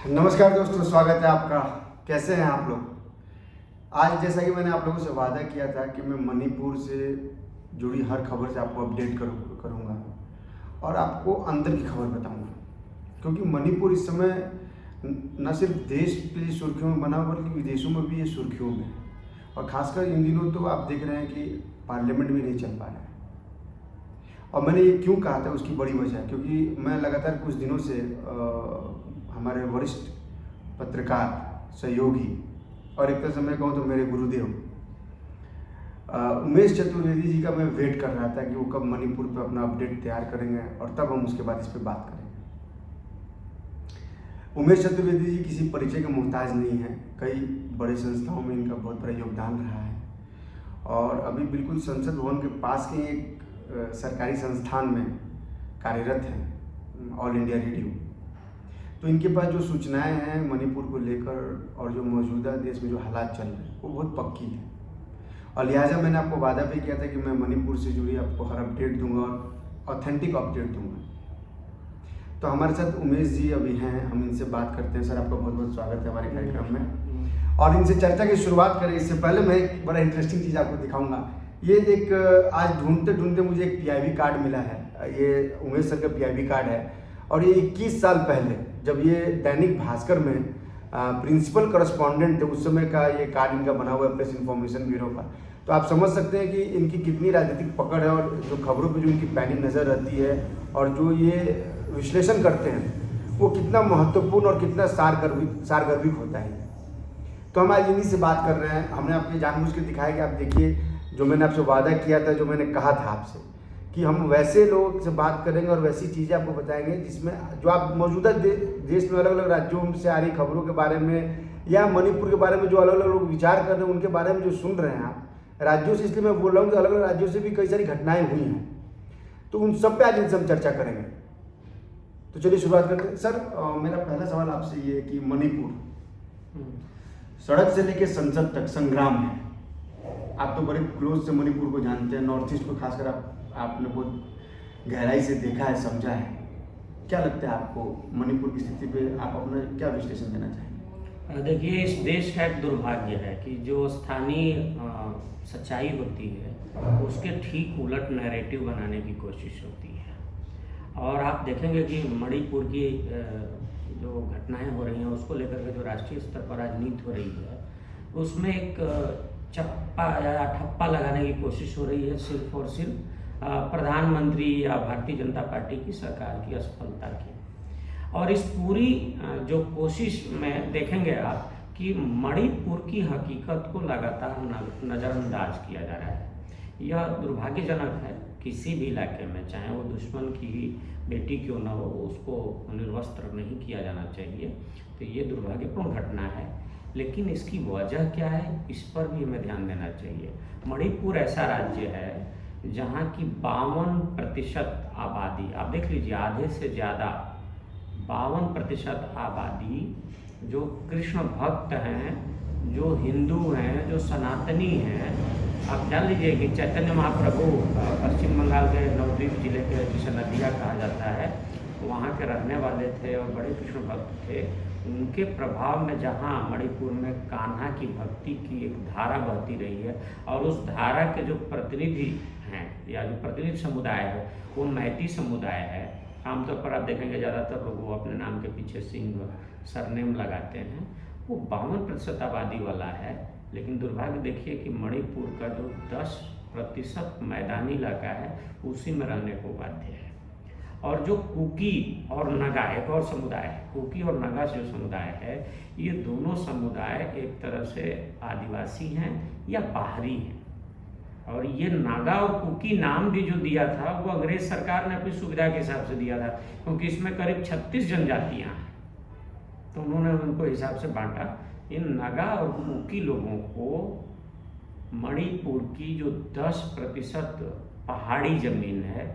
नमस्कार दोस्तों, स्वागत है आपका। कैसे हैं आप लोग? आज जैसा कि मैंने आप लोगों से वादा किया था कि मैं मणिपुर से जुड़ी हर खबर से आपको अपडेट करूँगा और आपको अंदर की खबर बताऊँगा, क्योंकि मणिपुर इस समय न सिर्फ देश की सुर्खियों में बना बल्कि विदेशों में भी ये सुर्खियों में। और ख़ासकर इन दिनों तो आप देख रहे हैं कि पार्लियामेंट भी नहीं चल पा रहा है। और मैंने ये क्यों कहा था, उसकी बड़ी वजह है, क्योंकि मैं लगातार कुछ दिनों से हमारे वरिष्ठ पत्रकार, सहयोगी और एक तरह से मैं कहूँ तो मेरे गुरुदेव उमेश चतुर्वेदी जी का मैं वेट कर रहा था कि वो कब मणिपुर पे अपना अपडेट तैयार करेंगे और तब हम उसके बाद इस पर बात करेंगे। उमेश चतुर्वेदी जी किसी परिचय के मोहताज नहीं है। कई बड़े संस्थाओं में इनका बहुत बड़ा योगदान रहा है और अभी बिल्कुल संसद भवन के पास के एक सरकारी संस्थान में कार्यरत हैं, ऑल इंडिया रेडियो। तो इनके पास जो सूचनाएं हैं मणिपुर को लेकर और जो मौजूदा देश में जो हालात चल रहे हैं वो बहुत पक्की है। और लिहाजा मैंने आपको वादा भी किया था कि मैं मणिपुर से जुड़ी आपको हर अपडेट दूंगा और ऑथेंटिक अपडेट दूंगा। तो हमारे साथ उमेश जी अभी हैं, हम इनसे बात करते हैं। सर, आपका बहुत बहुत स्वागत है हमारे कार्यक्रम में। और इनसे चर्चा की शुरुआत करें इससे पहले मैं एक बड़ा इंटरेस्टिंग चीज़ आपको दिखाऊंगा। ये एक आज ढूंढते ढूंढते मुझे एक PIB कार्ड मिला है। ये उमेश सर का PIB कार्ड है और ये 21 साल पहले जब ये दैनिक भास्कर में प्रिंसिपल करस्पॉन्डेंट थे, उस समय का ये कार्ड इनका बना हुआ है, प्रेस इन्फॉर्मेशन ब्यूरो का। तो आप समझ सकते हैं कि इनकी कितनी राजनीतिक पकड़ है और जो खबरों पे जो इनकी पैनी नज़र रहती है और जो ये विश्लेषण करते हैं वो कितना महत्वपूर्ण और कितना सारगर्भिक होता है। तो हम आज इन्हीं से बात कर रहे हैं। हमने आपको जानबूझ के दिखाया कि आप देखिए, जो मैंने आपसे वादा किया था, जो मैंने कहा था आपसे कि हम वैसे लोग से बात करेंगे और वैसी चीज़ें आपको बताएंगे जिसमें जो आप मौजूदा देश में अलग अलग राज्यों से आ रही खबरों के बारे में या मणिपुर के बारे में जो अलग अलग लोग विचार कर रहे हैं उनके बारे में जो सुन रहे हैं आप राज्यों से, इसलिए मैं बोल रहा हूँ कि अलग अलग राज्यों से भी कई सारी घटनाएं हुई हैं, तो उन सब पे आज इनसे हम चर्चा करेंगे। तो चलिए शुरुआत करते हैं। सर, मेरा पहला सवाल आपसे ये है कि मणिपुर सड़क से लेकर संसद तक संग्राम है। आप तो बड़े क्लोज से मणिपुर को जानते हैं, नॉर्थ ईस्ट को खासकर आपने बहुत गहराई से देखा है, समझा है। क्या लगता है आपको मणिपुर की स्थिति पे, आप अपना क्या विश्लेषण देना चाहेंगे? देखिए, इस देश का एक दुर्भाग्य है कि जो स्थानीय सच्चाई होती है उसके ठीक उलट नैरेटिव बनाने की कोशिश होती है। और आप देखेंगे कि मणिपुर की जो घटनाएं हो रही हैं उसको लेकर के जो राष्ट्रीय स्तर पर राजनीति हो रही है उसमें एक चप्पा या ठप्पा लगाने की कोशिश हो रही है सिर्फ और सिर्फ प्रधानमंत्री या भारतीय जनता पार्टी की सरकार की असफलता की। और इस पूरी जो कोशिश में देखेंगे आप कि मणिपुर की हकीकत को लगातार नज़रअंदाज किया जा रहा है। यह दुर्भाग्यजनक है। किसी भी इलाके में, चाहे वो दुश्मन की ही बेटी क्यों न हो, उसको निर्वस्त्र नहीं किया जाना चाहिए। तो ये दुर्भाग्यपूर्ण घटना है, लेकिन इसकी वजह क्या है इस पर भी हमें ध्यान देना चाहिए। मणिपुर ऐसा राज्य है जहाँ की 52% आबादी, आप देख लीजिए, आधे से ज़्यादा 52% आबादी जो कृष्ण भक्त हैं, जो हिंदू हैं, जो सनातनी हैं। आप जान लीजिए कि चैतन्य महाप्रभु पश्चिम बंगाल के नवद्वीप जिले के, जिसे नदिया कहा जाता है, वहाँ के रहने वाले थे और बड़े कृष्ण भक्त थे। उनके प्रभाव में जहाँ मणिपुर में कान्हा की भक्ति की एक धारा बहती रही है और उस धारा के जो प्रतिनिधि हैं या जो प्रतिनिधि समुदाय है वो मैती समुदाय है। आमतौर पर आप देखेंगे ज़्यादातर लोग वो अपने नाम के पीछे सिंह सरनेम लगाते हैं। वो 52% आबादी वाला है। लेकिन दुर्भाग्य देखिए कि मणिपुर का जो 10% मैदानी इलाका है उसी में रहने को बाध्य है। और जो कुकी और नगा, एक और समुदाय है, कुकी और नगा जो समुदाय है, ये दोनों समुदाय एक तरह से आदिवासी हैं या बाहरी हैं। और ये नागा और कुकी नाम भी जो दिया था वो अंग्रेज सरकार ने अपनी सुविधा के हिसाब से दिया था, क्योंकि इसमें करीब 36 जनजातियाँ हैं, तो उन्होंने उनको हिसाब से बांटा। इन नागा और कुकी लोगों को मणिपुर की जो 10% पहाड़ी जमीन है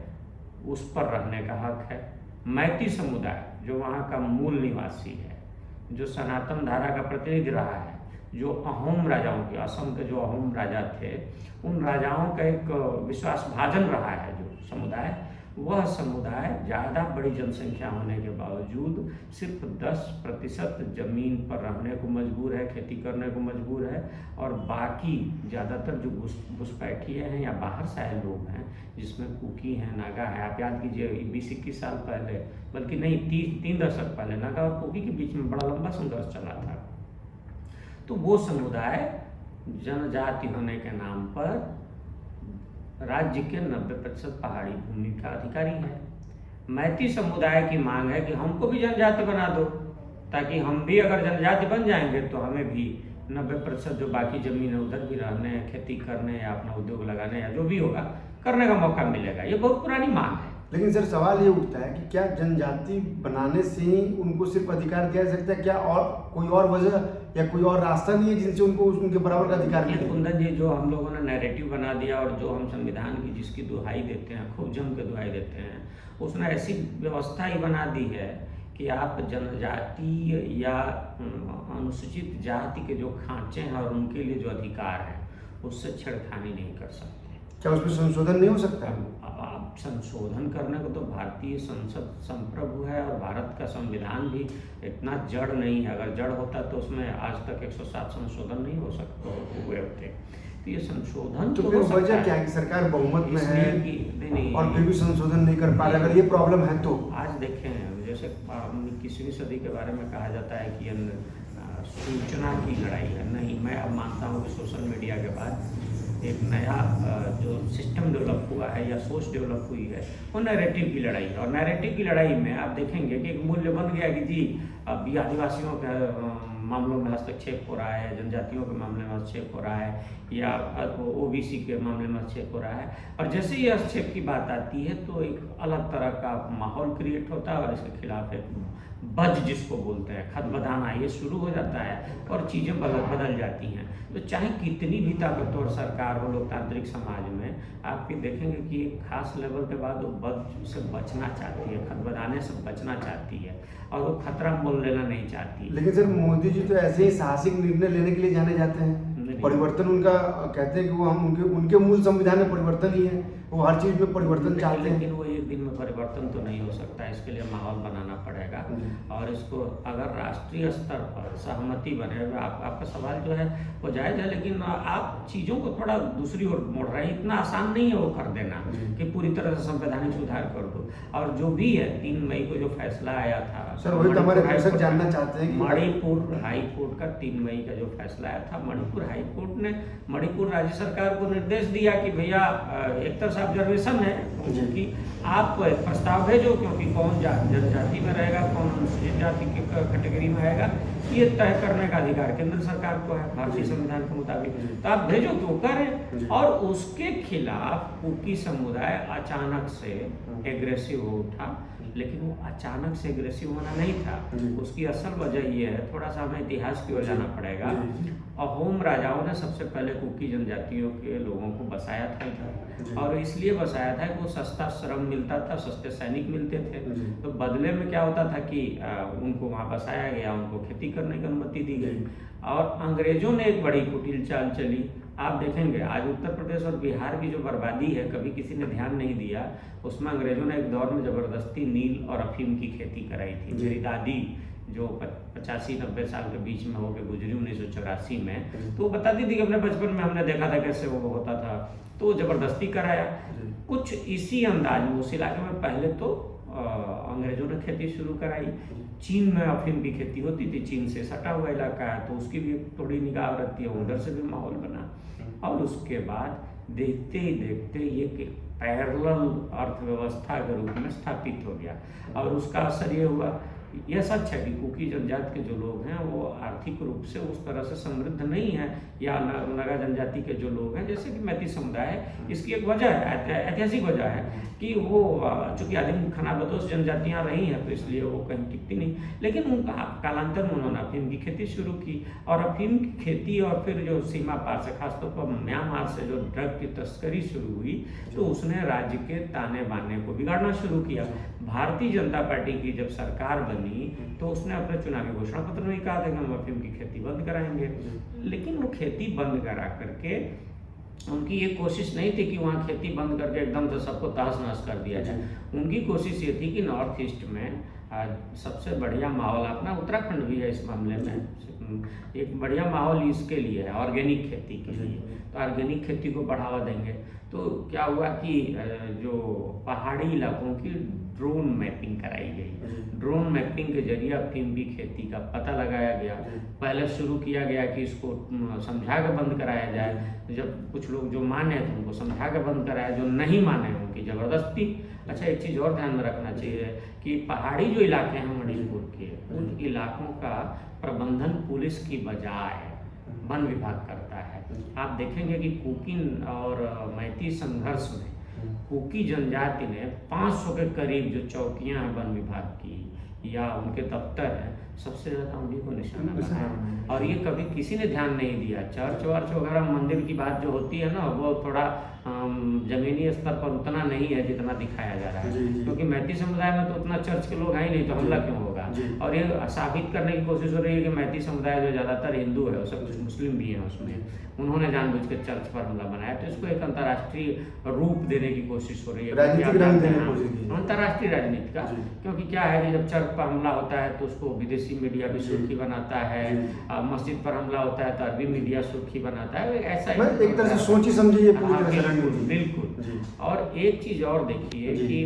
उस पर रहने का हक है। मैती समुदाय जो वहाँ का मूल निवासी है, जो सनातन धारा का प्रतिनिधि रहा है, जो अहोम राजाओं के, असम के जो अहोम राजा थे, उन राजाओं का एक विश्वासभाजन रहा है जो समुदाय, वह समुदाय ज़्यादा बड़ी जनसंख्या होने के बावजूद सिर्फ 10% जमीन पर रहने को मजबूर है, खेती करने को मजबूर है, और बाकी ज़्यादातर जो घुसपैठिए हैं या बाहर से आए लोग हैं, जिसमें कुकी हैं, नागा है। आप याद कीजिए 20-21 साल पहले, बल्कि नहीं 3 दशक पहले नागा और कुकी के बीच में बड़ा लंबा संघर्ष चला था। तो वो समुदाय जनजाति होने के नाम पर राज्य के 90% पहाड़ी भूमि का अधिकारी है। मैती समुदाय की मांग है कि हमको भी जनजाति बना दो, ताकि हम भी अगर जनजाति बन जाएंगे तो हमें भी 90% जो बाकी जमीन है उधर भी रहने, खेती करने या अपना उद्योग लगाने या जो भी होगा करने का मौका मिलेगा। ये बहुत पुरानी मांग है। लेकिन सर सवाल ये उठता है कि क्या जनजाति बनाने से ही उनको सिर्फ अधिकार दिया जा सकता है? क्या और कोई और वजह या कोई और रास्ता नहीं है जिनसे उनको उनके बराबर का अधिकार मिले? कुंदन जी, जो हम लोगों ने नैरेटिव बना दिया और जो हम संविधान की जिसकी दुहाई देते हैं, खूब जम के दुहाई देते हैं, उसने ऐसी व्यवस्था ही बना दी है कि आप जनजाति या अनुसूचित जाति के जो खांचे हैं और उनके लिए जो अधिकार है उससे छेड़खानी नहीं कर सकते। क्या उसमें संशोधन नहीं हो सकता? अब संशोधन करने को तो भारतीय संसद संप्रभु है और भारत का संविधान भी इतना जड़ नहीं है। अगर जड़ होता तो उसमें आज तक 107 संशोधन नहीं हो सकते हुए होते। तो ये संशोधन तो फिर वजह क्या है कि सरकार बहुमत में है नहीं, और फिर भी संशोधन नहीं कर पा रहे? अगर ये प्रॉब्लम है तो आज देखें, जैसे 21वीं सदी के बारे में कहा जाता है कि सूचना की लड़ाई है। नहीं, मैं अब मानता हूँ कि सोशल मीडिया के बाद एक नया जो सिस्टम डेवलप हुआ है या सोच डेवलप हुई है वो नैरेटिव की लड़ाई है। और नैरेटिव की लड़ाई में आप देखेंगे कि एक मूल्य बन गया कि जी अभी आदिवासियों के मामलों में हस्तक्षेप हो रहा है, जनजातियों के मामले में हस्तक्षेप हो रहा है, या ओबीसी के मामले में हस्तक्षेप हो रहा है। और जैसे ही हस्तक्षेप की बात आती है तो एक अलग तरह का माहौल क्रिएट होता है और इसके खिलाफ एक बज जिसको बोलते हैं खदबदाना ये शुरू हो जाता है और चीज़ें बदल जाती हैं। तो चाहे कितनी भी ताकतवर सरकार हो लोकतांत्रिक समाज में, आप ये देखेंगे कि एक खास लेवल के बाद वो बज से बचना चाहती है, खदबदाने से बचना चाहती है और वो खतरा मोल लेना नहीं चाहती। लेकिन सर मोदी जी तो ऐसे ही साहसिक निर्णय लेने के लिए जाने जाते हैं। परिवर्तन उनका कहते हैं कि वो हम उनके मूल संविधान में परिवर्तन ही है, वो हर चीज में परिवर्तन चाहते हैं। लेकिन वो एक दिन में परिवर्तन तो नहीं हो सकता, इसके लिए माहौल बनाना पड़ेगा और इसको अगर राष्ट्रीय स्तर पर सहमति बने। आपका सवाल जो है वो जायज़ है, लेकिन आप चीज़ों को थोड़ा दूसरी ओर मोड़ रहे हैं। इतना आसान नहीं है वो कर देना कि पूरी तरह से संवैधानिक सुधार कर दो। और जो भी है 3 मई को जो फैसला आया था, सर वही तो हमारे दर्शक जानना चाहते हैं कि मणिपुर हाई कोर्ट का 3 मई का जो फैसला आया था, मणिपुर हाई कोर्ट ने मणिपुर राज्य सरकार को निर्देश दिया कि भैया एक तरह से ऑब्जर्वेशन है कि आप प्रस्ताव भेजो, क्योंकि कौन जनजाति में रहेगा, कौन अनुसूचित जाति की कैटेगरी में आएगा, ये तय करने का अधिकार केंद्र सरकार को है भारतीय संविधान के मुताबिक। तो आप भेजो तो करें। और उसके खिलाफ कुकी समुदाय अचानक से एग्रेसिव हो उठा, लेकिन वो अचानक से एग्रेसिव होना नहीं था। उसकी असल वजह ये है, थोड़ा सा हमें इतिहास की ओर जाना पड़ेगा। अहोम राजाओं ने सबसे पहले कुकी जनजातियों के लोगों को बसाया था इधर, और इसलिए बसाया था कि वो सस्ता श्रम मिलता था, सस्ते सैनिक मिलते थे। तो बदले में क्या होता था कि उनको वहाँ बसाया गया, उनको खेती करने की अनुमति दी गई। और अंग्रेजों ने एक बड़ी कुटिल चाल चली। आप देखेंगे आज उत्तर प्रदेश और बिहार की जो बर्बादी है, कभी किसी ने ध्यान नहीं दिया। उसमें अंग्रेजों ने एक दौर में ज़बरदस्ती नील और अफीम की खेती कराई थी। मेरी दादी जो 85-90 साल के बीच में होकर गुजरी 1984 में, तो वो बताती थी कि अपने बचपन में हमने देखा था कैसे वो होता था। तो ज़बरदस्ती कराया। कुछ इसी अंदाज में उस इलाके में पहले तो अंग्रेजों ने खेती शुरू कराई। चीन में अफीम की खेती होती थी, चीन से सटा हुआ इलाका है तो उसकी भी थोड़ी निगाह रहती है, उधर से भी माहौल बना। और उसके बाद देखते ही देखते ये पैरेलल अर्थव्यवस्था के रूप में स्थापित हो गया। और उसका असर ये हुआ, यह सच है कि कुकी जनजाति के जो लोग हैं वो आर्थिक रूप से उस तरह से समृद्ध नहीं है, या नागा जनजाति के जो लोग हैं जैसे कि मैती समुदाय है। इसकी एक वजह है, ऐतिहासिक वजह है कि वो चूँकि आदिम खानाबदोश जनजातियाँ रही हैं तो इसलिए वो कहीं टिकती नहीं। लेकिन उनका कालांतर में उन्होंने अफीम की खेती शुरू की, और अफीम की खेती और फिर जो सीमा पार से खासतौर पर म्यांमार से जो ड्रग की तस्करी शुरू हुई, तो उसने राज्य के ताने बाने को बिगाड़ना शुरू किया। भारतीय जनता पार्टी की जब सरकार बनी तो उसने अपने चुनावी घोषणा पत्र में कहा था कि हम अफीम की खेती बंद कराएंगे। लेकिन वो खेती बंद करा करके उनकी ये कोशिश नहीं थी कि वहाँ खेती बंद करके एकदम से सबको तहस नहस कर दिया जाए। उनकी कोशिश ये थी कि नॉर्थ ईस्ट में सबसे बढ़िया माहौल, अपना उत्तराखंड भी है इस मामले में, एक बढ़िया माहौल इसके लिए है, ऑर्गेनिक खेती के लिए। तो ऑर्गेनिक खेती को बढ़ावा देंगे। तो क्या हुआ कि जो पहाड़ी इलाकों की ड्रोन मैपिंग कराई गई। ड्रोन मैपिंग के जरिए अफीम की खेती का पता लगाया गया। पहले शुरू किया गया कि इसको समझा के बंद कराया जाए। जब कुछ लोग जो माने तो उनको समझा के बंद कराया, जो नहीं माने उनकी ज़बरदस्ती। अच्छा, एक चीज़ और ध्यान में रखना चाहिए कि पहाड़ी जो इलाके हैं मणिपुर के, उन इलाकों का प्रबंधन पुलिस की बजाय वन विभाग करता है। आप देखेंगे कि कुकी और मैती संघर्ष में कुकी जनजाति ने 500 के करीब जो चौकियां हैं वन विभाग की या उनके दफ्तर हैं, सबसे ज़्यादा उन्हीं को निशाना बनाया। और ये कभी किसी ने ध्यान नहीं दिया। चर्च वर्च वगैरह मंदिर की बात जो होती है ना, वो थोड़ा जमीनी स्तर पर उतना नहीं है जितना दिखाया जा रहा है, क्योंकि मैती समुदाय में तो उतना चर्च के लोग हैं ही नहीं, तो हमला क्यों होगा। और ये साबित करने की कोशिश हो रही है कि मैती समुदाय जो ज़्यादातर हिंदू है, सब कुछ मुस्लिम भी हैं उसमें, उन्होंने जानबूझ के चर्च पर हमला बनाया। तो इसको एक अंतर्राष्ट्रीय रूप देने की कोशिश हो रही है, अंतर्राष्ट्रीय राजनीति का। क्योंकि क्या है कि जब चर्च पर हमला होता है तो उसको विदेशी मीडिया भी सुर्खी बनाता है, मस्जिद पर हमला होता है तो अरबी मीडिया सुर्खी बनाता है। ऐसा एक तरह से सोची समझी बिल्कुल। और एक चीज़ और देखिए कि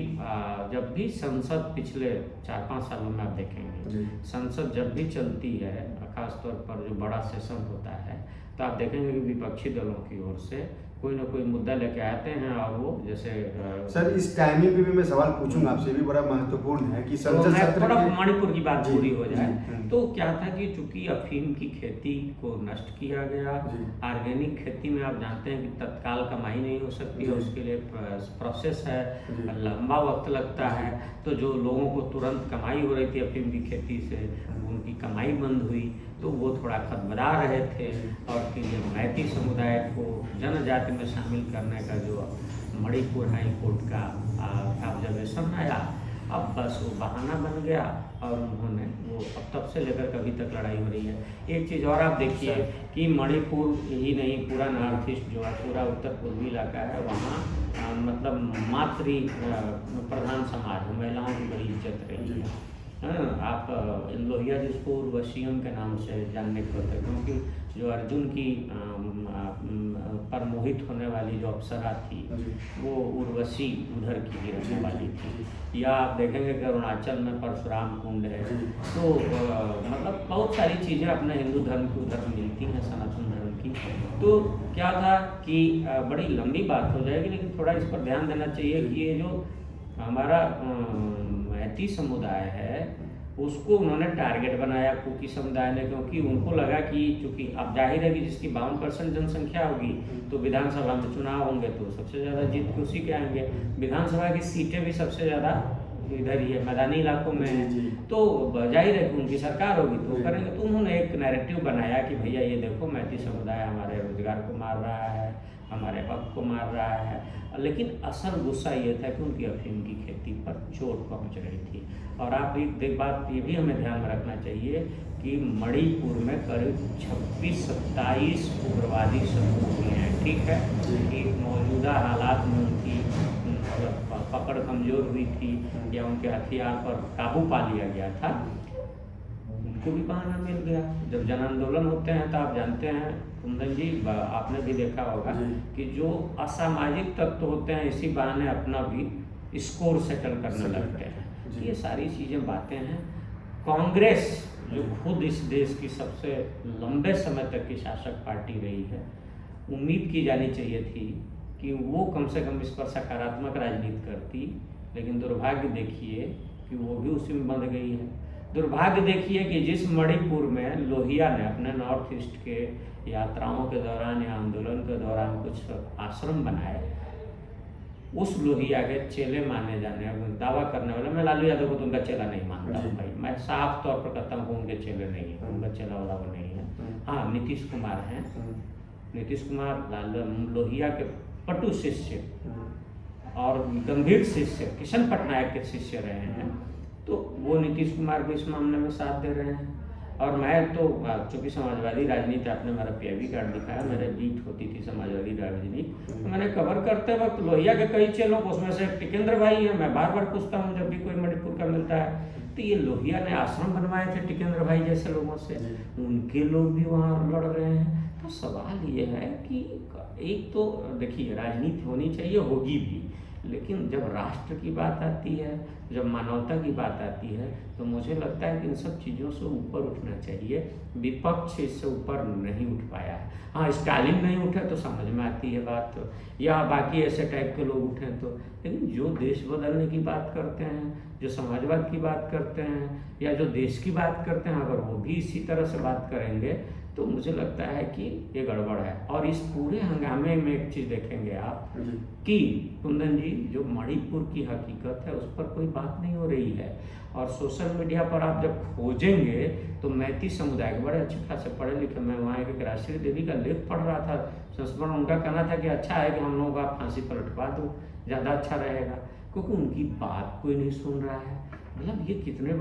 जब भी संसद पिछले 4-5 सालों में आप देखेंगे, संसद जब भी चलती है, खासतौर पर जो बड़ा सेशन होता है, तो आप देखेंगे कि विपक्षी दलों की ओर से कोई ना कोई मुद्दा लेके आते हैं। और वो जैसे सर, इस टाइमिंग पे भी मैं सवाल पूछूंगा आपसे, भी बड़ा महत्वपूर्ण है कि संसद सत्र थोड़ा मणिपुर की बात पूरी हो जाए। तो क्या था कि चूंकि अफीम की खेती को नष्ट किया गया, ऑर्गेनिक खेती में आप जानते हैं कि तत्काल कमाई नहीं हो सकती है, उसके लिए प्रोसेस है, लंबा वक्त लगता है। तो जो लोगों को तुरंत कमाई हो रही थी अफीम की खेती से, उनकी कमाई बंद हुई, तो वो थोड़ा खदबदा रहे थे। और फिर ये मैती समुदाय को जनजाति में शामिल करने का जो मणिपुर हाई कोर्ट का ऑब्जर्वेशन आया, अब बस वो बहाना बन गया और उन्होंने वो अब तब से लेकर कभी तक लड़ाई हो रही है। एक चीज़ और आप देखिए कि मणिपुर ही नहीं, पूरा नॉर्थ ईस्ट जो है, पूरा उत्तर पूर्वी इलाका है, वहाँ मतलब मातृ प्रधान समाज, महिलाओं की बड़ी इज्जत रही है। आप लोहिया जिसको उर्वशियम के नाम से जानने को होता है, क्योंकि जो अर्जुन की पर मोहित होने वाली जो अप्सरा थी, वो उर्वशी उधर की ही रहने वाली थी। या आप देखेंगे कि अरुणाचल में परशुराम कुंड है। तो मतलब बहुत सारी चीज़ें अपने हिंदू धर्म की उधर मिलती हैं, सनातन धर्म की। तो क्या था कि बड़ी लंबी बात हो जाएगी, लेकिन थोड़ा इस पर ध्यान देना चाहिए कि ये जो हमारा मैती समुदाय है, उसको उन्होंने टारगेट बनाया कुकी समुदाय ने, क्योंकि उनको लगा कि चूंकि अब जाहिर है कि जिसकी 52% जनसंख्या होगी, तो विधानसभा में चुनाव होंगे तो सबसे ज़्यादा जीत के उसी के आएंगे। विधानसभा की सीटें भी सबसे ज़्यादा इधर ही है, मैदानी इलाकों में है, तो जाहिर है कि उनकी सरकार होगी तो करेंगे। तो उन्होंने एक नैरेटिव बनाया कि भैया ये देखो, मैती समुदाय हमारे रोजगार को मार रहा है, हमारे हक को मार रहा है। लेकिन असल गुस्सा ये था कि उनकी अफीम की खेती पर चोट पहुंच रही थी। और आप एक बात ये भी हमें ध्यान में रखना चाहिए कि मणिपुर में करीब 26-27 उग्रवादी समूह हुए हैं, ठीक है, कि मौजूदा हालात में उनकी पकड़ कमज़ोर हुई थी या उनके हथियार पर काबू पा लिया गया था, उनको भी बहाना मिल गया। जब जन आंदोलन होते हैं तो आप जानते हैं कुंदन जी, आपने भी देखा होगा कि जो असामाजिक तत्व होते हैं इसी बहाने अपना भी स्कोर सेटल करने लगते हैं। ये सारी चीज़ें बातें हैं। कांग्रेस जो खुद इस देश की सबसे लंबे समय तक की शासक पार्टी रही है, उम्मीद की जानी चाहिए थी कि वो कम से कम इस पर सकारात्मक राजनीति करती, लेकिन दुर्भाग्य देखिए कि वो भी उसी में बंध गई है। दुर्भाग्य देखिए कि जिस मणिपुर में लोहिया ने अपने नॉर्थ ईस्ट के यात्राओं के दौरान या आंदोलन के दौरान कुछ आश्रम बनाए, उस लोहिया के चेले माने जाने, दावा करने वाले, मैं लालू यादव को तो उनका चेला नहीं मानता हूँ भाई, मैं साफ तौर पर कहता हूँ उनके चेले नहीं है, उनका चेला वाला वो नहीं है। हाँ, नीतीश कुमार हैं, नीतीश कुमार लोहिया के पटु शिष्य और गंभीर शिष्य किशन पटनायक के शिष्य रहे हैं, तो वो नीतीश कुमार भी इस मामले में साथ दे रहे हैं। और मैं तो चूँकि समाजवादी राजनीति, आपने मेरा PIB कार्ड दिखाया, मेरे बीट होती थी समाजवादी राजनीति, तो मैंने कवर करते वक्त लोहिया के कई चेलों को, उसमें से टिकेंद्र भाई है, मैं बार बार पूछता हूँ जब भी कोई मणिपुर का मिलता है, तो ये लोहिया ने आश्रम बनवाए थे टिकेंद्र भाई जैसे लोगों से, उनके लोग भी वहाँ लड़ रहे हैं। तो सवाल ये है कि एक तो देखिए राजनीति होनी चाहिए, होगी भी, लेकिन जब राष्ट्र की बात आती है, जब मानवता की बात आती है, तो मुझे लगता है कि इन सब चीज़ों से ऊपर उठना चाहिए। विपक्ष इससे ऊपर नहीं उठ पाया है। हाँ, स्टालिन नहीं उठे तो समझ में आती है बात, या बाकी ऐसे टाइप के लोग उठे तो, लेकिन जो देश बदलने की बात करते हैं, जो समाजवाद की बात करते हैं, या जो देश की बात करते हैं, अगर वो भी इसी तरह से बात करेंगे तो मुझे लगता है कि ये गड़बड़ है। और इस पूरे हंगामे में एक चीज़ देखेंगे आप कि कुंदन जी, जो मणिपुर की हकीकत है उस पर कोई बात नहीं हो रही है। और सोशल मीडिया पर आप जब खोजेंगे तो मैती समुदाय के बड़े अच्छे खासे पढ़े लिखे, मैं वहाँ एक राष्ट्रीय देवी का लेख पढ़ रहा था, संस्मरण उनका कहना था कि अच्छा है कि हम लोगों का फांसी पर लटवा दो, ज़्यादा अच्छा रहेगा, क्योंकि उनकी बात कोई नहीं सुन रहा है। मतलब ये कितनी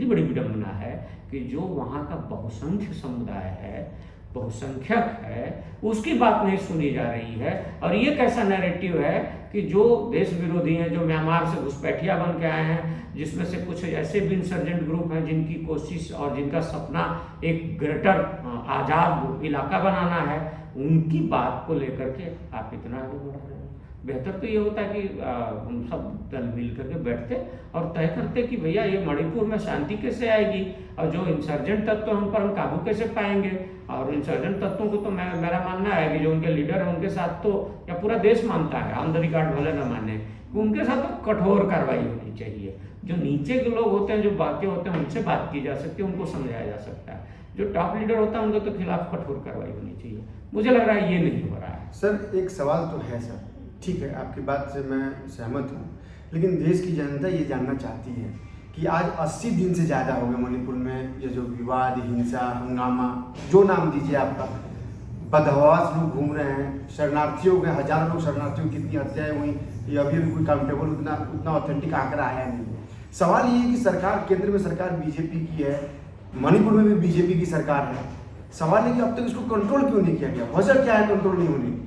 बड़ी विडम्बना है कि जो वहाँ का बहुसंख्य समुदाय है, बहुसंख्यक है, उसकी बात नहीं सुनी जा रही है। और ये कैसा नैरेटिव है कि जो देश विरोधी हैं, जो म्यांमार से घुसपैठिया बन के आए हैं, जिसमें से कुछ ऐसे भी इंसर्जेंट ग्रुप हैं जिनकी कोशिश और जिनका सपना एक ग्रेटर आज़ाद इलाका बनाना है, उनकी बात को लेकर के आप इतना आगे बढ़ रहे हैं। बेहतर तो ये होता है कि हम सब दल मिल करके बैठते और तय करते कि भैया ये मणिपुर में शांति कैसे आएगी, और जो इंसर्जेंट तत्व हम पर हम काबू कैसे पाएंगे। और इंसर्जेंट तत्वों को तो मेरा मानना है कि जो उनके लीडर हैं उनके साथ तो, या पूरा देश मानता है, ऑन द रिकॉर्ड भले न माने, उनके साथ तो कठोर कार्रवाई होनी चाहिए। जो नीचे के लोग होते हैं, जो बाकी होते हैं, उनसे बात की जा सकती है, उनको समझाया जा सकता है। जो टॉप लीडर होता है उनके तो खिलाफ कठोर कार्रवाई होनी चाहिए। मुझे लग रहा है ये नहीं हो रहा है। सर एक सवाल तो है सर, ठीक है आपकी बात से मैं सहमत हूँ, लेकिन देश की जनता ये जानना चाहती है कि आज 80 दिन से ज़्यादा हो गए मणिपुर में ये जो विवाद, हिंसा, हंगामा, जो नाम दीजिए आपका, बदहवास लोग घूम रहे हैं, शरणार्थियों के हजारों लोग, शरणार्थियों की कितनी हत्याएं हुई, ये अभी कोई काउंटेबल उतना ऑथेंटिक आंकड़ा आया नहीं। सवाल ये है कि सरकार, केंद्र में सरकार बीजेपी की है, मणिपुर में भी बीजेपी की सरकार है। सवाल है कि अब तक इसको कंट्रोल क्यों नहीं किया गया, वजह क्या है कंट्रोल नहीं होने की?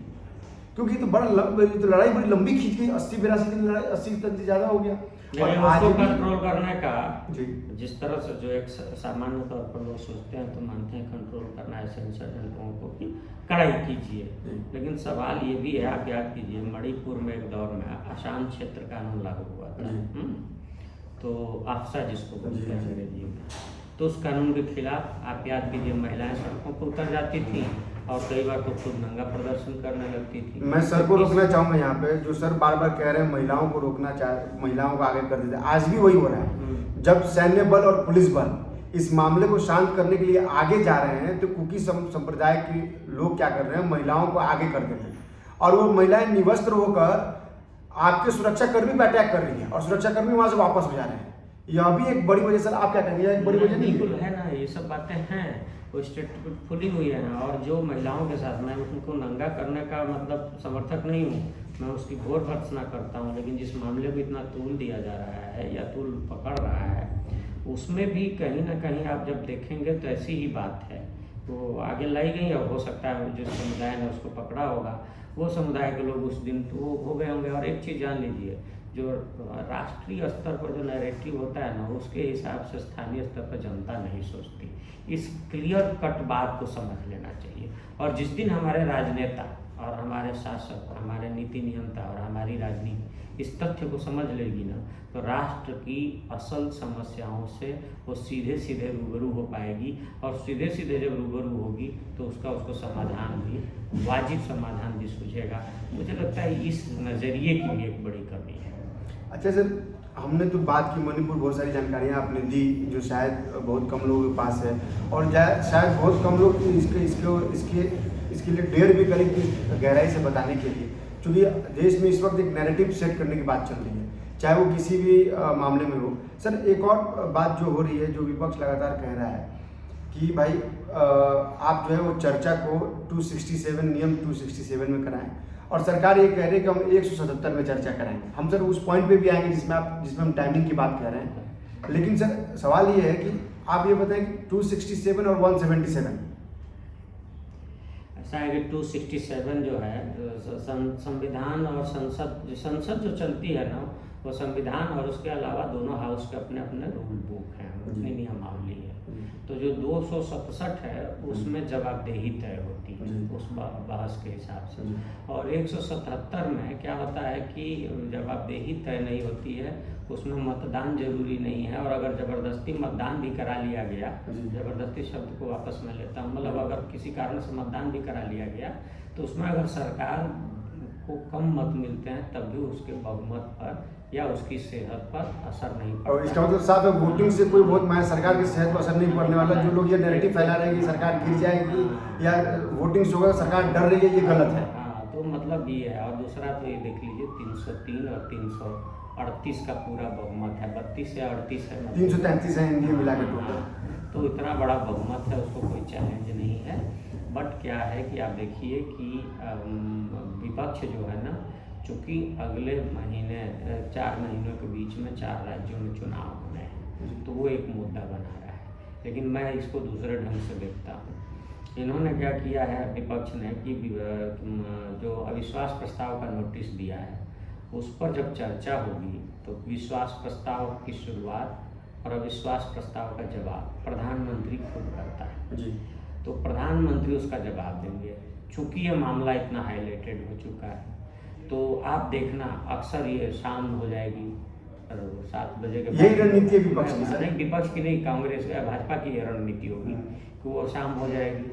क्योंकि तो लड़ाई बड़ी लंबी खींच गई, 80-82 दिन लड़ाई, 80 दिन से ज़्यादा हो गया। और आज कंट्रोल करने का जी, जिस तरह से जो एक सामान्य तौर पर लोग सोचते हैं तो मानते हैं कंट्रोल करना ऐसे इंसर्जेंटों को कि कड़ाई कीजिए, लेकिन सवाल ये भी है, आप याद कीजिए मणिपुर में एक दौर में अशांत क्षेत्र कानून लागू हुआ था, तो आफ्सा जिसको बोलते हैं अंग्रेजी में, तो उस कानून के खिलाफ आप याद कीजिए महिलाएं सड़कों पर उतर जाती थी और कई बार तो खुद नंगा प्रदर्शन करने लगती थी। मैं सर को रोकना चाहूँगा यहाँ पे, जो सर बार बार कह रहे हैं महिलाओं को रोकना महिलाओं को आगे कर देते, आज भी वही हो रहा है। जब सैन्य बल और पुलिस बल इस मामले को शांत करने के लिए आगे जा रहे हैं तो कुकी संप्रदाय के लोग क्या कर रहे हैं, महिलाओं को आगे कर देते हैं, और वो महिलाएं निवस्त्र होकर आपके सुरक्षाकर्मी पर अटैक कर रही हैं और सुरक्षाकर्मी वहाँ से वापस हो जा रहे हैं। यह भी एक बड़ी वजह। सर आप क्या कहेंगे, एक बड़ी वजह नहीं बिल्कुल है ना, ये सब बातें हैं, वो स्टेट खुली हुई है। और जो महिलाओं के साथ, मैं उनको नंगा करने का मतलब समर्थक नहीं हूँ, मैं उसकी घोर भर्त्सना करता हूँ, लेकिन जिस मामले को इतना तूल दिया जा रहा है या तूल पकड़ रहा है, उसमें भी कहीं ना कहीं आप जब देखेंगे तो ऐसी ही बात है, वो आगे लाई गई। और हो सकता है जिस समुदाय ने उसको पकड़ा होगा वो समुदाय के लोग उस दिन तो हो गए होंगे। और एक चीज़ जान लीजिए, जो राष्ट्रीय स्तर पर जो नैरेटिव होता है ना, उसके हिसाब से स्थानीय स्तर पर जनता नहीं सोचती। इस क्लियर कट बात को समझ लेना चाहिए। और जिस दिन हमारे राजनेता और हमारे शासक, हमारे नीति नियंता और हमारी राजनीति इस तथ्य को समझ लेगी ना, तो राष्ट्र की असल समस्याओं से वो सीधे सीधे रूबरू हो पाएगी। और सीधे सीधे जब रूबरू होगी तो उसको समाधान भी, वाजिब समाधान भी सूझेगा। मुझे लगता है इस नज़रिए की भी एक बड़ी कमी है। अच्छा सर, हमने तो बात की मणिपुर, बहुत सारी जानकारियाँ आपने दी जो शायद बहुत कम लोगों के पास है, और शायद बहुत कम लोग इसके लिए डेयर भी करें कि गहराई से बताने के लिए, क्योंकि देश में इस वक्त एक नैरेटिव सेट करने की बात चल रही है, चाहे वो किसी भी मामले में हो। सर एक और बात जो हो रही है, जो विपक्ष लगातार कह रहा है कि भाई आप जो है वो चर्चा को 267 नियम 267 में कराएं, और सरकार ये कह रही है कि हम 177 में चर्चा कराएंगे। हम सर उस पॉइंट पे भी आएंगे जिसमें हम टाइमिंग की बात कर रहे हैं। लेकिन सर सवाल ये है कि आप ये बताएं कि 267 और 177 ऐसा है कि 267 जो है संविधान और संसद जो चलती है ना, वो संविधान और उसके अलावा दोनों हाउस के अपने अपने रूल बुक हैं, अपनी नियमावली है। तो जो 267 है उसमें जवाबदेही तय होती है उस बहस के हिसाब से, और 177 में क्या होता है कि जवाबदेही तय नहीं होती है, उसमें मतदान जरूरी नहीं है, और अगर ज़बरदस्ती मतदान भी करा लिया गया, ज़बरदस्ती शब्द को वापस में लेता हूँ, मतलब अगर किसी कारण से मतदान भी करा लिया गया तो उसमें अगर सरकार को कम मत मिलते हैं तब भी उसके बहुमत पर या उसकी सेहत पर असर नहीं पड़ता। और इसका मतलब साफ है, वोटिंग से कोई बहुत मैं सरकार की सेहत पर असर नहीं पड़ने वाला। जो लोग ये नैरेटिव फैला रहे हैं कि सरकार गिर जाएगी या वोटिंग से होगा सरकार डर रही है, ये गलत है। हाँ, तो मतलब ये है। और दूसरा तो ये देख लीजिए 303 और 338 का पूरा बहुमत है, 32 या 38 है, 333 है इंडिया मिला के टोटल। तो इतना बड़ा बहुमत है, उसको कोई चैलेंज नहीं है। बट क्या है कि आप देखिए कि विपक्ष जो है ना, चूँकि अगले महीने 4 महीनों के बीच में 4 राज्यों में चुनाव होने हैं, तो वो एक मुद्दा बना रहा है। लेकिन मैं इसको दूसरे ढंग से देखता हूँ। इन्होंने क्या किया है विपक्ष ने कि जो अविश्वास प्रस्ताव का नोटिस दिया है उस पर जब चर्चा होगी तो विश्वास प्रस्ताव की शुरुआत और अविश्वास प्रस्ताव का जवाब प्रधानमंत्री खुद करता है जी। तो प्रधानमंत्री उसका जवाब देंगे। चूँकि ये मामला इतना हाईलाइटेड हो चुका है तो आप देखना अक्सर ये शाम हो जाएगी 7 बजे के बाद। यही रणनीति है विपक्ष की? नहीं, विपक्ष की नहीं, कांग्रेस या भाजपा की ये रणनीति होगी कि वो शाम हो जाएगी।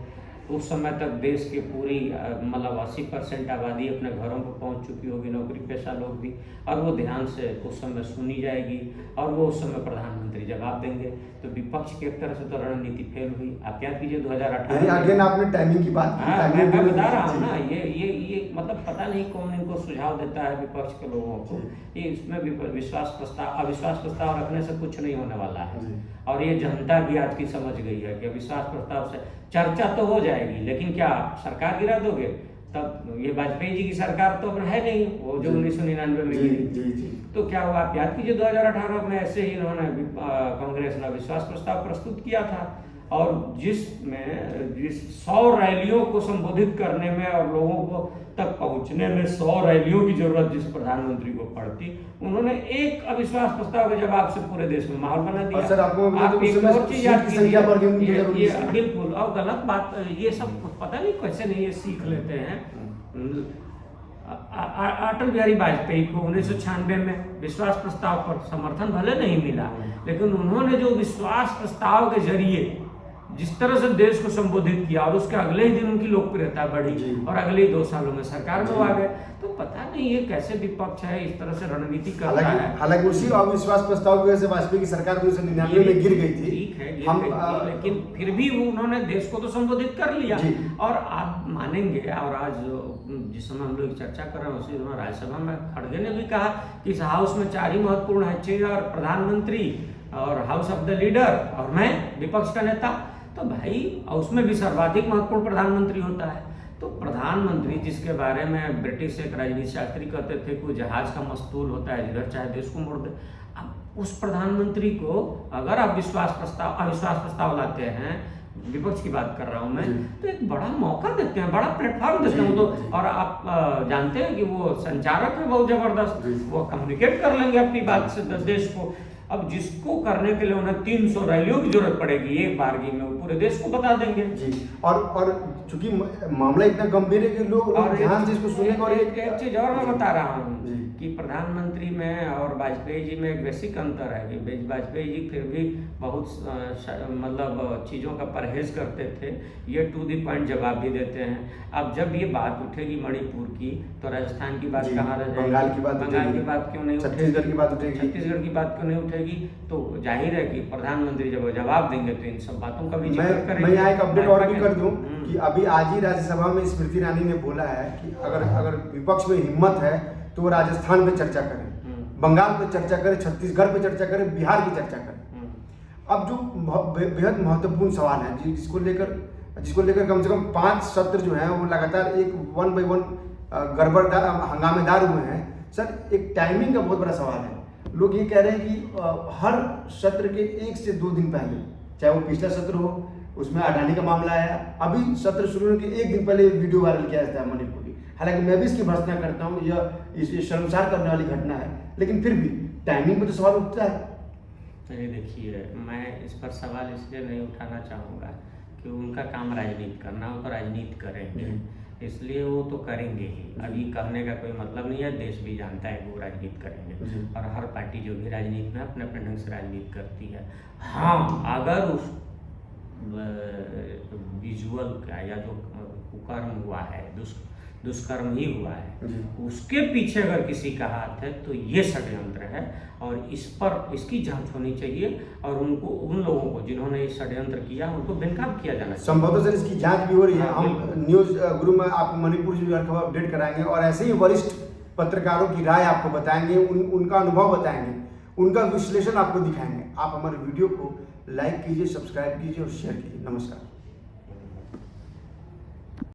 उस समय तक देश की पूरी मतलब 80% आबादी अपने घरों पर पहुंच चुकी होगी, नौकरी पेशा लोग भी, और वो ध्यान से उस समय सुनी जाएगी और वो उस समय प्रधानमंत्री जवाब देंगे। तो विपक्ष की एक तरह से तो रणनीति फेल हुई। आप याद कीजिए 2018 अगेन आपने टाइमिंग की बात की। हाँ, मैं बता रहा हूँ ना, ये मतलब पता नहीं कौन इनको सुझाव देता है विपक्ष के लोगों को। ये इसमें अविश्वास प्रस्ताव रखने से कुछ नहीं होने वाला है, और ये जनता भी आज की समझ गई है कि अविश्वास प्रस्ताव से चर्चा तो हो जाएगी, लेकिन क्या सरकार गिरा दोगे? तब ये वाजपेयी जी की सरकार तो अब है नहीं, वो जो 1999 में गिरी। तो क्या हुआ? आप याद कीजिए 2018 में ऐसे ही इन्होंने कांग्रेस ने अविश्वास प्रस्ताव प्रस्तुत किया था, और जिस 100 रैलियों को संबोधित करने में और लोगों को तक पहुंचने में 100 रैलियों की जरूरत जिस प्रधानमंत्री को पड़ती, उन्होंने एक अविश्वास प्रस्ताव के जवाब से पूरे देश में माहौल बना दिया। सर आपको आप एक और चीज याद कीजिए, ये बिल्कुल और गलत बात, ये सब पता नहीं कैसे नहीं ये सीख लेते हैं। अटल बिहारी वाजपेयी को 1996 में विश्वास प्रस्ताव पर समर्थन भले नहीं मिला, लेकिन उन्होंने जो विश्वास प्रस्ताव के जरिए जिस तरह से देश को संबोधित किया और उसके अगले ही दिन उनकी लोकप्रियता बढ़ी और अगले 2 सालों में सरकार में आ गए। तो पता नहीं ये कैसे विपक्ष है इस तरह से रणनीति करता है। हालांकि उसी अविश्वास प्रस्ताव की वजह से वाजपेयी की सरकार 1999 में गिर गई थी। ठीक है, लेकिन फिर भी उन्होंने देश को तो संबोधित कर लिया। और आप मानेंगे, और आज जिस समय हम लोग चर्चा कर रहे हैं उसी समय राज्यसभा में खड़गे ने भी कहा कि इस हाउस में 4 ही महत्वपूर्ण है, चेयर, प्रधानमंत्री और हाउस ऑफ द लीडर और मैं विपक्ष का नेता। तो भाई उसमें भी सर्वाधिक महत्वपूर्ण प्रधानमंत्री होता है। तो प्रधानमंत्री जिसके बारे में ब्रिटिश एक राजनीति शास्त्री कहते थे कि जहाज का मस्तूल होता है, जिधर चाहे देश को मोड़ दे, अब उस प्रधानमंत्री को अगर आप अविश्वास प्रस्ताव लाते हैं, विपक्ष की बात कर रहा हूं मैं, तो एक बड़ा मौका देते हैं, बड़ा प्लेटफॉर्म देते हैं। तो और आप जानते हैं कि वो संचारक है बहुत जबरदस्त, वो कम्युनिकेट कर लेंगे अपनी बात से देश को। अब जिसको करने के लिए उन्हें 300 रैलियों की जरूरत पड़ेगी, एक बारगी में वो पूरे देश को बता देंगे जी। और चूंकि मामला इतना गंभीर है कि लोग ध्यान से इसको सुनेंगे। और एक चीज और मैं बता रहा हूँ कि प्रधानमंत्री में और वाजपेयी जी में एक बेसिक अंतर है कि वाजपेयी जी फिर भी बहुत मतलब चीज़ों का परहेज करते थे, ये टू दी पॉइंट जवाब भी देते हैं। अब जब ये बात उठेगी मणिपुर की तो राजस्थान की बात कहाँ रह जाएगी, बंगाल की बात क्यों नहीं, छत्तीसगढ़ की बात उठेगी, छत्तीसगढ़ की बात क्यों नहीं उठेगी? तो जाहिर है कि प्रधानमंत्री जब जवाब देंगे तो इन सब बातों का भी जिक्र करेंगे। मैं यहाँ एक अपडेट और भी कर दूं कि अभी आज ही राज्यसभा में स्मृति ईरानी ने बोला है कि अगर विपक्ष में हिम्मत है तो वो राजस्थान पे चर्चा करें, बंगाल पे चर्चा करें, छत्तीसगढ़ पे चर्चा करें, बिहार की चर्चा करें। अब जो बेहद महत्वपूर्ण सवाल है जिसको लेकर कम से कम 5 सत्र जो है वो लगातार एक 1 by 1 गड़बड़दार हंगामेदार हुए हैं। सर एक टाइमिंग का बहुत बड़ा सवाल है। लोग ये कह रहे हैं कि हर सत्र के 1 से 2 दिन पहले चाहे वो पिछला सत्र हो, उसमें अडानी का मामला आया, अभी सत्र शुरू होने के एक दिन पहले वीडियो वायरल किया जाता है मणिपुर की। हालांकि मैं भी इसकी भर्त्सना करता हूँ, यह इस शर्मसार करने वाली घटना है, लेकिन फिर भी टाइमिंग पर तो सवाल उठता है। नहीं देखिए, मैं इस पर सवाल इसलिए नहीं उठाना चाहूँगा कि उनका काम राजनीति करना हो तो राजनीति करेंगे, इसलिए वो तो करेंगे ही। अभी कहने का कोई मतलब नहीं है, देश भी जानता है कि वो राजनीति करेंगे और हर पार्टी जो भी राजनीति में अपने अपने ढंग से राजनीति करती है। हाँ, अगर उस विजुअल का या जो कुकर्म हुआ है, दुष्कर्म ही हुआ है, उसके पीछे अगर किसी का हाथ है तो ये षड्यंत्र है और इस पर इसकी जांच होनी चाहिए और उनको, उन लोगों को जिन्होंने ये षड्यंत्र किया, उनको बेनकाब किया जाना चाहिए। संभवतः सर इसकी जांच भी हो रही है। हम न्यूज़ गुरु में आपको मणिपुर से खबर अपडेट कराएंगे और ऐसे ही वरिष्ठ पत्रकारों की राय आपको बताएंगे, उनका अनुभव बताएंगे, उनका विश्लेषण आपको दिखाएंगे। आप हमारे वीडियो को लाइक कीजिए, सब्सक्राइब कीजिए और शेयर कीजिए। नमस्कार।